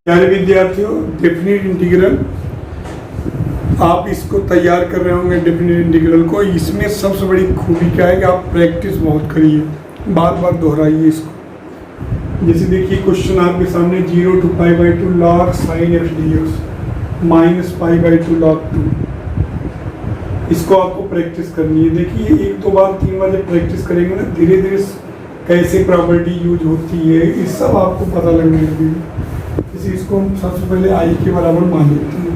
प्यारे विद्यार्थियों, definite integral आप इसको तैयार कर रहे होंगे। डेफिनेट इंटीग्रल को इसमें सबसे बड़ी खूबी क्या है कि आप प्रैक्टिस बहुत करिए, बार बार दोहराइए इसको। जैसे देखिए क्वेश्चन आपके सामने 0 to π/2 log sin x dx minus π/2 log 2, इसको आपको प्रैक्टिस करनी है। देखिए 1 2 बार 3 बार जब प्रैक्टिस करेंगे ना, धीरे धीरे कैसे प्रॉपर्टी यूज होती है ये सब आपको पता लगने लगेगा। इसको हम सबसे पहले आई के बराबर मान लेते हैं।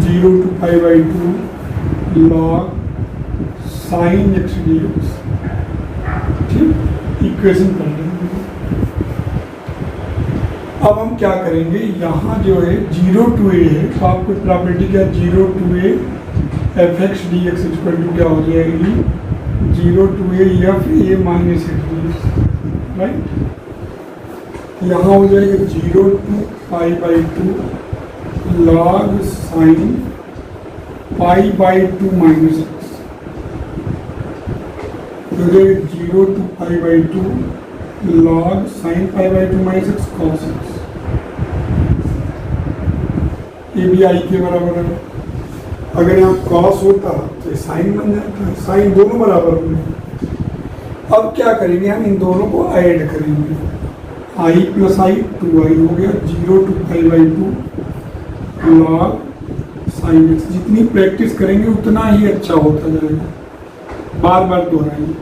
0 to π/2 log sin x dx, ठीक, इक्वेशन कर लेंगे। अब हम क्या करेंगे, यहाँ जो है 0 to a है तो आपको प्रॉपर्टी क्या 0 to a f(x) dx equal to क्या हो जाएगी 0 to a f a minus x dx, right. यहाँ हो जाएगा 0 to π/2 log sin π/2 minus x, हो जाएगा 0 to π/2 log sin π/2 minus x cos x। ये भी आई के बराबर है। अगर यहाँ cos होता तो साइन बन जाता, साइन दोनों बराबर होंगे। अब क्या करेंगे, हम इन दोनों को ऐड करेंगे। आई प्लस आई 2i हो गया 0 to π/2 log sin x। जितनी प्रैक्टिस करेंगे उतना ही अच्छा होता जाएगा, बार बार दोहराइए,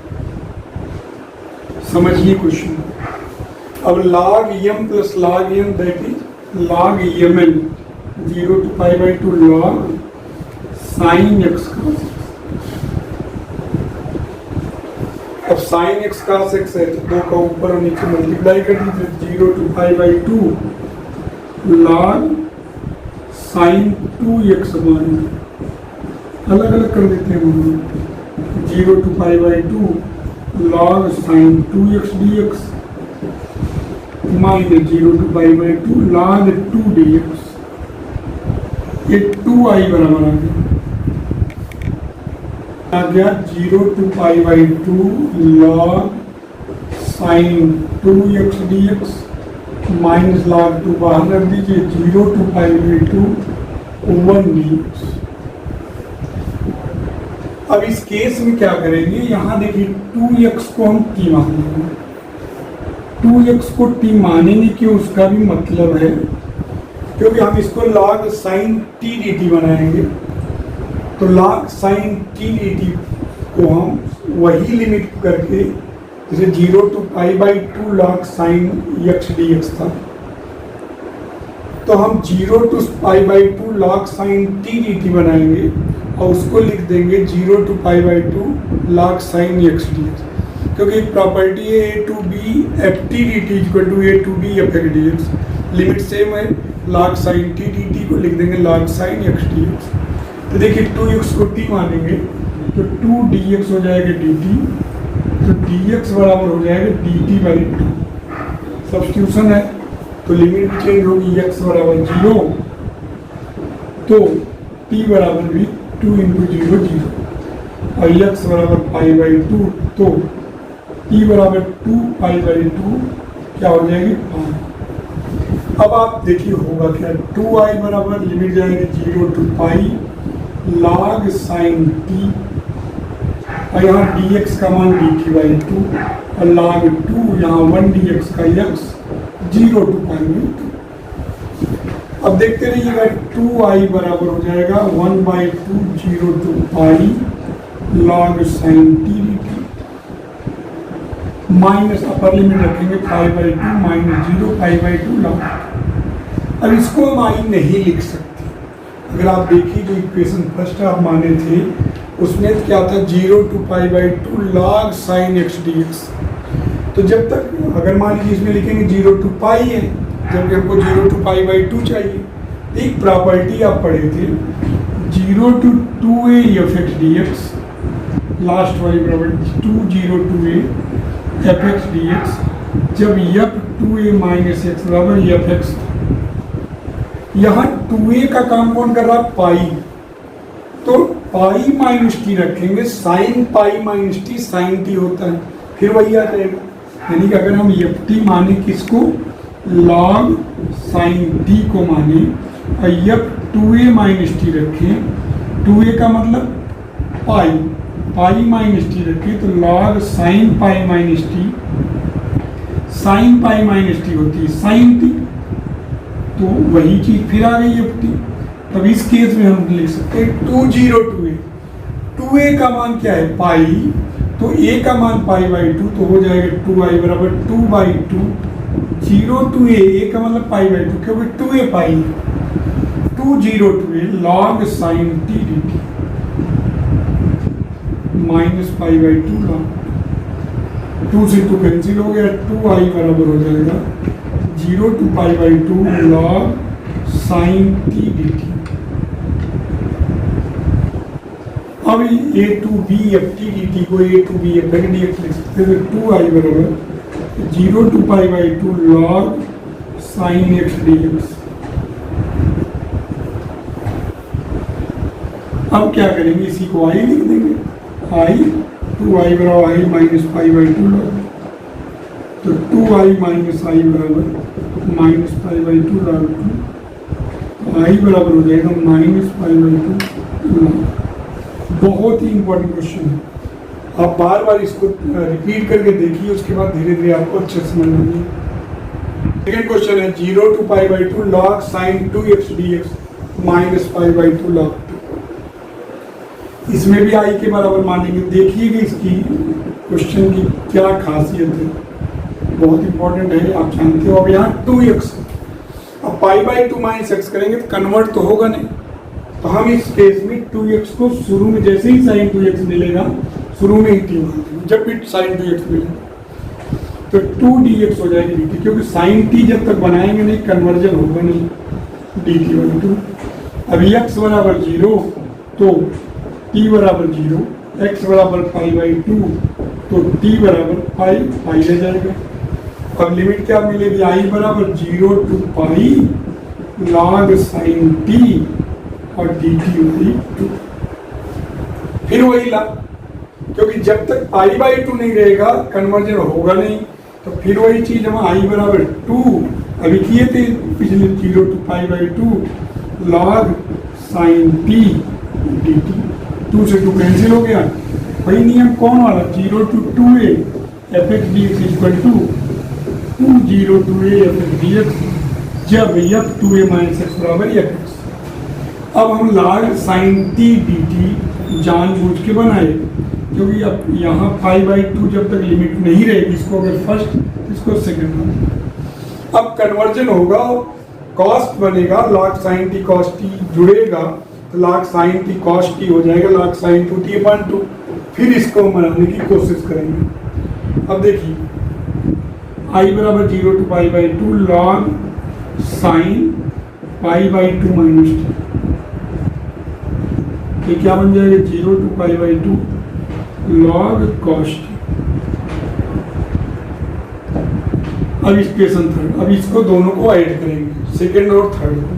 समझिए क्वेश्चन। अब log m plus log n that is log mn 0 to π/2 log sin x cos x। अब sin x cos x है तो दो का ऊपर और नीचे मल्टीप्लाई कर दीजिए। 0 to π/2 log sin 2x मान अलग अलग कर देते हैं हम। 0 to π/2 log sin 2x dx minus 0 to π/2 log 2 dx। ये 2i बराबर आ गया 0 to π/2 log sin 2x dx minus log 2 बाहर रख दीजिए 0 to π/2 1 dx। अब इस केस में क्या करेंगे, यहाँ देखिए 2x को हम t मान लेंगे। 2x को t मानेंगे कि उसका भी मतलब है, क्योंकि हम इसको log sin t dt बनाएंगे तो log sin t dt को हम वही लिमिट करके, जैसे 0 to π/2 log sin x dx था तो हम 0 to π/2 log sin t dt बनाएंगे और उसको लिख देंगे 0 to π/2 log sin x dx, क्योंकि प्रॉपर्टी है a to b f t dt equal to a to b f x dx, limit same है। log sin t dt को लिख देंगे log sin x dx। तो देखिए 2x को t मानेंगे तो 2 dx हो जाएगा dt, तो dx बराबर हो जाएगा dt/2। सब्स्टिट्यूशन है तो लिमिट चेंज होगी, x बराबर 0 तो t बराबर भी 2 × 0 0 और x बराबर π/2 तो t बराबर 2 π/2 क्या हो जाएगी 5। अब आप देखिए होगा क्या, 2i बराबर लिमिट जाएगी 0 to π log sin t और यहाँ dx का मान dt/2 और log 2 यहाँ 1 dx का x 0 to π/2। अब देखते रहिएगा 2i बराबर हो जाएगा 1/2 0 to π log sin t dt minus upper limit रखेंगे π/2 माइनस 0 π/2 log। अब इसको हम आई नहीं लिख सकते। अगर आप देखिए जो इक्वेशन फर्स्ट आप माने थे उसमें क्या था 0 to π/2 log sin x dx। तो जब तक अगर मान लीजिए इसमें लिखेंगे 0 to π है, जबकि हमको 0 to π/2 चाहिए। एक प्रॉपर्टी आप पढ़े थे 0 to 2a f(x) dx, last वाली property 2 0 to a f(x) dx, जब f 2a माइनस x बराबर f(x) यहाँ 2a का काम कौन कर रहा है पाई, तो पाई माइनस टी रखेंगे, sine pi minus T sine T होता है, फिर वही आ जाएगा। यानी कि अगर हम एफ टी माने किसको log साइन टी को माने और यप 2a माइनस टी रखें, 2a का मतलब पाई, पाई माइनस टी रखें तो log sign pi minus T, sign pi minus T होती है साइन टी, तो वही चीज फिर आ गई एफ टी। तब इस केस में हम लिख सकते हैं 202a, 2a का मान क्या है पाई, तो a का मान पाई बाई 2, तो हो जाएगा 2i बराबर 2/2, 0 to a का मतलब पाई बाई 2, क्योंकि 2a pi, 202a log sine T D T minus pi by 2 log, 2 से 2 कैंसिल हो गया, 2i बराबर हो जाएगा 0 to pi by 2 log sine T D T. अब a to b F T D T को a to b F D X लिख सकते हैं, 2i बराबर 0 to pi by 2 log sine X D X. अब क्या करेंगे, इसी को i लिख देंगे, i 2i बराबर i minus pi by 2 log, तो 2i माइनस i बराबर minus pi by 2 log 2, i बराबर हो जाएगा माइनस पाई बाई 2 log। बहुत ही इंपॉर्टेंट क्वेश्चन है, आप बार बार इसको रिपीट करके देखिए, उसके बाद धीरे धीरे आपको अच्छे से समझ आएगी। सेकेंड क्वेश्चन है 0 to pi by 2 log sine 2x dx minus pi by 2 log 2। इसमें भी i के बराबर मानेंगे। देखिएगा इसकी क्वेश्चन की क्या खासियत है, बहुत इंपॉर्टेंट है, आप जानते हो। अब यहाँ 2x, अब पाई बाई 2 माइनस एक्स करेंगे तो कन्वर्ट तो होगा नहीं, तो हम इस केस में 2x को शुरू में जैसे ही साइन 2x मिलेगा शुरू में ही टी मान देंगे, जब भी साइन 2x मिलेगा तो 2dx हो जाएगी dt, क्योंकि साइन टी जब तक बनाएंगे नहीं कन्वर्जन होगा नहीं dt बाई 2। अब x बराबर 0 तो t बराबर 0, x बराबर पाई बाई 2 तो t बराबर पाई, पाई ले जाएगा। अब लिमिट क्या मिलेगी, i बराबर 0 to pi log sine t और dt बाई 2। फिर वही ला, क्योंकि जब तक पाई बाई 2 नहीं रहेगा कन्वर्जन होगा नहीं, तो फिर वही चीज हम i बराबर 2 अभी किए थे पिछले, 0 to pi by 2 log sine t dt, 2 से 2 कैंसिल हो गया। वही नियम कौन वाला, 0 to 2a F X D X equal to 0 to a F X D X, जब एफ 2a माइनस एक्स बराबर एफ एक्स। अब हम log sine T D T जानबूझ के बनाए, क्योंकि अब यहाँ पाई बाई 2 जब तक लिमिट नहीं रहेगी, इसको अगर फर्स्ट इसको सेकंड। अब कन्वर्जन होगा, कॉस्ट बनेगा log sine T cos T जुड़ेगा तो log sine T cos T हो जाएगा log साइन 2t अपॉन 2। फिर इसको बनाने की कोशिश करेंगे। अब देखिए i बराबर 0 to pi by 2 log sine pi by 2 minus T, ये क्या बन जाएगा 0 to pi by 2 log cos t। अब इक्वेशन थर्ड, अब इसको दोनों को ऐड करेंगे, सेकेंड और थर्ड को,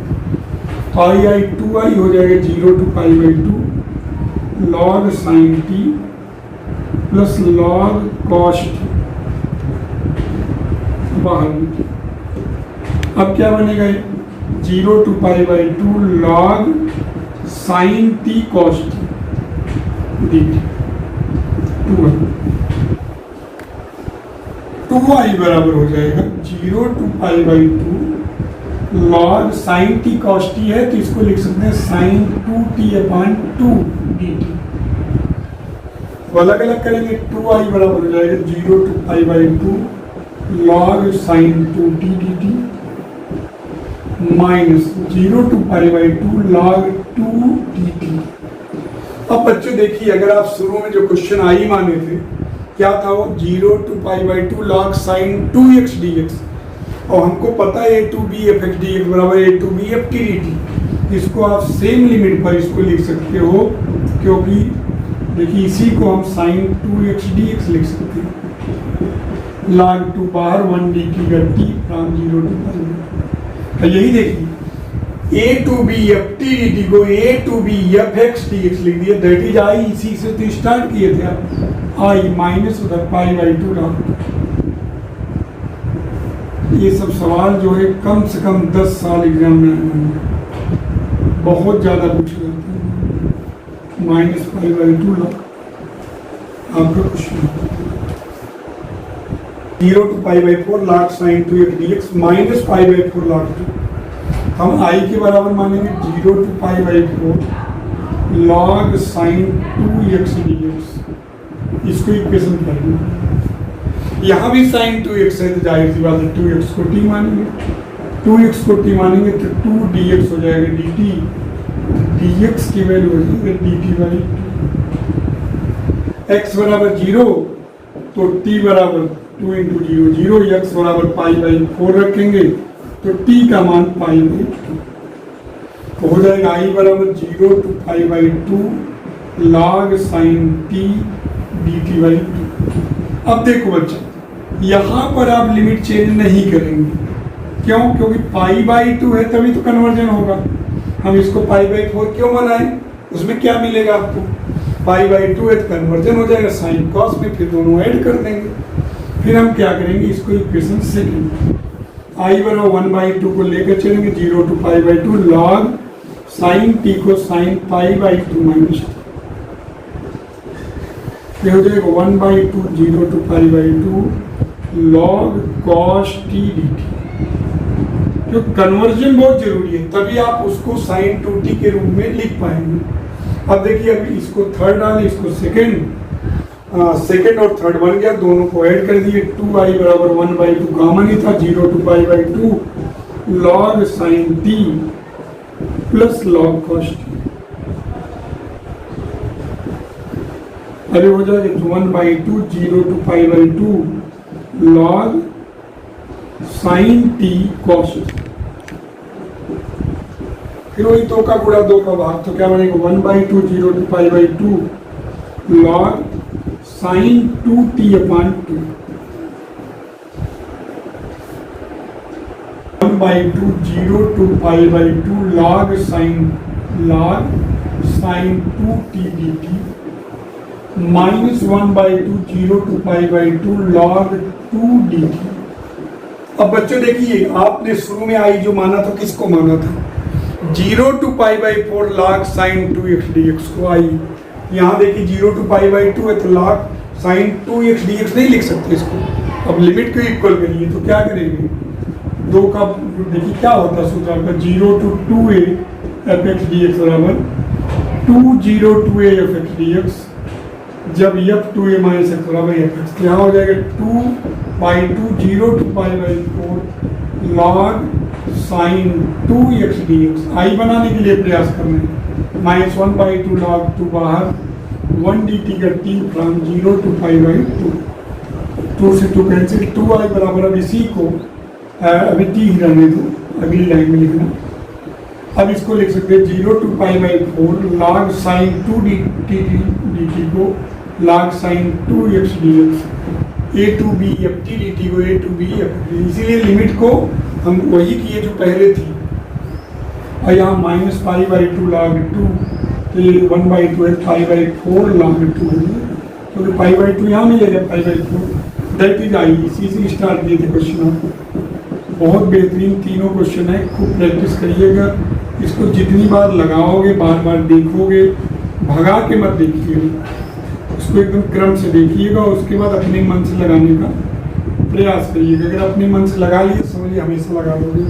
i 2i हो जाएगा 0 to pi by 2 log sine t plus log cos t बाहर में। अब क्या बनेगा 0 to pi by 2 log sine t cos t dt 2i बराबर हो जाएगा 0 to pi by 2 log sine T cos T है, तो इसको लिख सकते हैं साइन 2t अपॉन 2 dt। अलग अलग करेंगे, 2i बराबर हो जाएगा 0 to pi by 2 log sine 2t dt minus 0 to pi by 2 log 2 dt। अब बच्चों देखिए, अगर आप शुरू में जो क्वेश्चन आई माने थे क्या था वो 0 to pi by 2 log sine 2x dx, और हमको पता है a to b F X D X बराबर a to b F T D T. इसको आप सेम लिमिट पर इसको लिख सकते हो, क्योंकि देखिए इसी को हम साइन 2x dx लिख सकते हैं, log 2 बाहर 1 dt का t फ्रॉम 0 to पाई। यही देखिए a to b F T D T को a to b F X D X लिख दिया, दैट इज आई, इसी से तो स्टार्ट किए थे आप, i माइनस उधर पाई बाई 2 log। ये सब सवाल जो है कम से कम 10 साल एग्जाम में आए होंगे, बहुत ज़्यादा पूछे जाते हैं। -π/2 log आपका question 0 to π/4 log sin 2x dx -π/4 log 2। हम i के बराबर मानेंगे 0 to π/4 log sin 2x dx। इसको इक्वेशन करेंगे। यहाँ भी sin 2x है तो जाहिर सी बात है 2x को t मानेंगे, 2x को t मानेंगे तो 2 dx हो जाएगा dt, dx की वैल्यू हो जाएगी dt/2। x बराबर 0 तो t बराबर 2 × 0 0, x बराबर π/4 रखेंगे तो t का मान π/2 तो हो जाएगा i बराबर 0 to π/2 log sin t dt/2। अब देखो बच्चा, यहाँ पर आप लिमिट चेंज नहीं करेंगे, क्यों? क्योंकि π/2 है तभी तो कन्वर्जन होगा। हम इसको π/4 क्यों बनाएं? उसमें क्या मिलेगा आपको? π/2 है तो कन्वर्जन हो जाएगा साइन कॉस में, फिर दोनों ऐड कर देंगे। फिर हम क्या करेंगे, इसको इक्वेशन सेकंड i बराबर 1/2 को लेकर चलेंगे 0 to π/2 log sin t को sin π/2 माइनस ये हो जाएगा 1/2 0 to π/2 log cos t dt। जो कन्वर्जन बहुत जरूरी है, तभी आप उसको sin 2t के रूप में लिख पाएंगे। अब देखिए, अभी इसको थर्ड डालें, इसको सेकंड और थर्ड बन गया, दोनों को ऐड कर दिए 2i बराबर 1/2 कॉमन ही था 0 to π/2 log sin t plus log cos t। अरे हो जाएगा 1/2 0 to π/2 log sin t cos t। फिर वही 2 का गुणा 2 का भाग, तो क्या बनेगा 1/2 0 to π/2 log sin 2t/2 1/2 0 to π/2 log sin 2t dt -1/2 0 to π/2 log 2 dt। अब बच्चों देखिए, आपने शुरू में आई जो माना था, किसको माना था? 0 to π/4 log sin 2x dx को आई। यहाँ देखिए 0 to π/2 है तो log sin 2x dx नहीं लिख सकते इसको। अब लिमिट को इक्वल करिए तो क्या करेंगे, 2 का देखिए क्या होता है सूत्र आपका 0 to 2a fx dx बराबर 2 0 2a fx dx, जब f 2a माइनस x बराबर fx, तो यहाँ हो जाएगा 2/2 0 to π/4 log sin 2x dx। i बनाने के लिए प्रयास करना है, -1/2 log 2 बाहर 1 dt का t फ्रॉम 0 to π/2, 2 से 2 कैंसिल, 2i बराबर अब इसी को अभी t ही रहने दो, अगली लाइन में लिखना। अब इसको लिख सकते हैं 0 to π/4 log sin 2 dt को log sin 2x dx, a to b ft dt को a to b ft। इसीलिए लिमिट को हम वही किए जो पहले थी, और यहाँ -π/2 log 2 तो ये 1/2 है, π/4 log 2 है, क्योंकि π/2 यहाँ मिलेगा π/4 दैट इज आई। इसी से स्टार्ट किए थे क्वेश्चन। आपको बहुत बेहतरीन तीनों क्वेश्चन है, खूब प्रैक्टिस करिएगा। इसको जितनी बार लगाओगे, बार बार देखोगे, भगा के मत देखिएगा, इसको एकदम क्रम से देखिएगा, उसके बाद अपने मन से लगाने का प्रयास करिएगा। अगर अपने मन से लगा लिए, समझिए हमेशा लगा लोगे।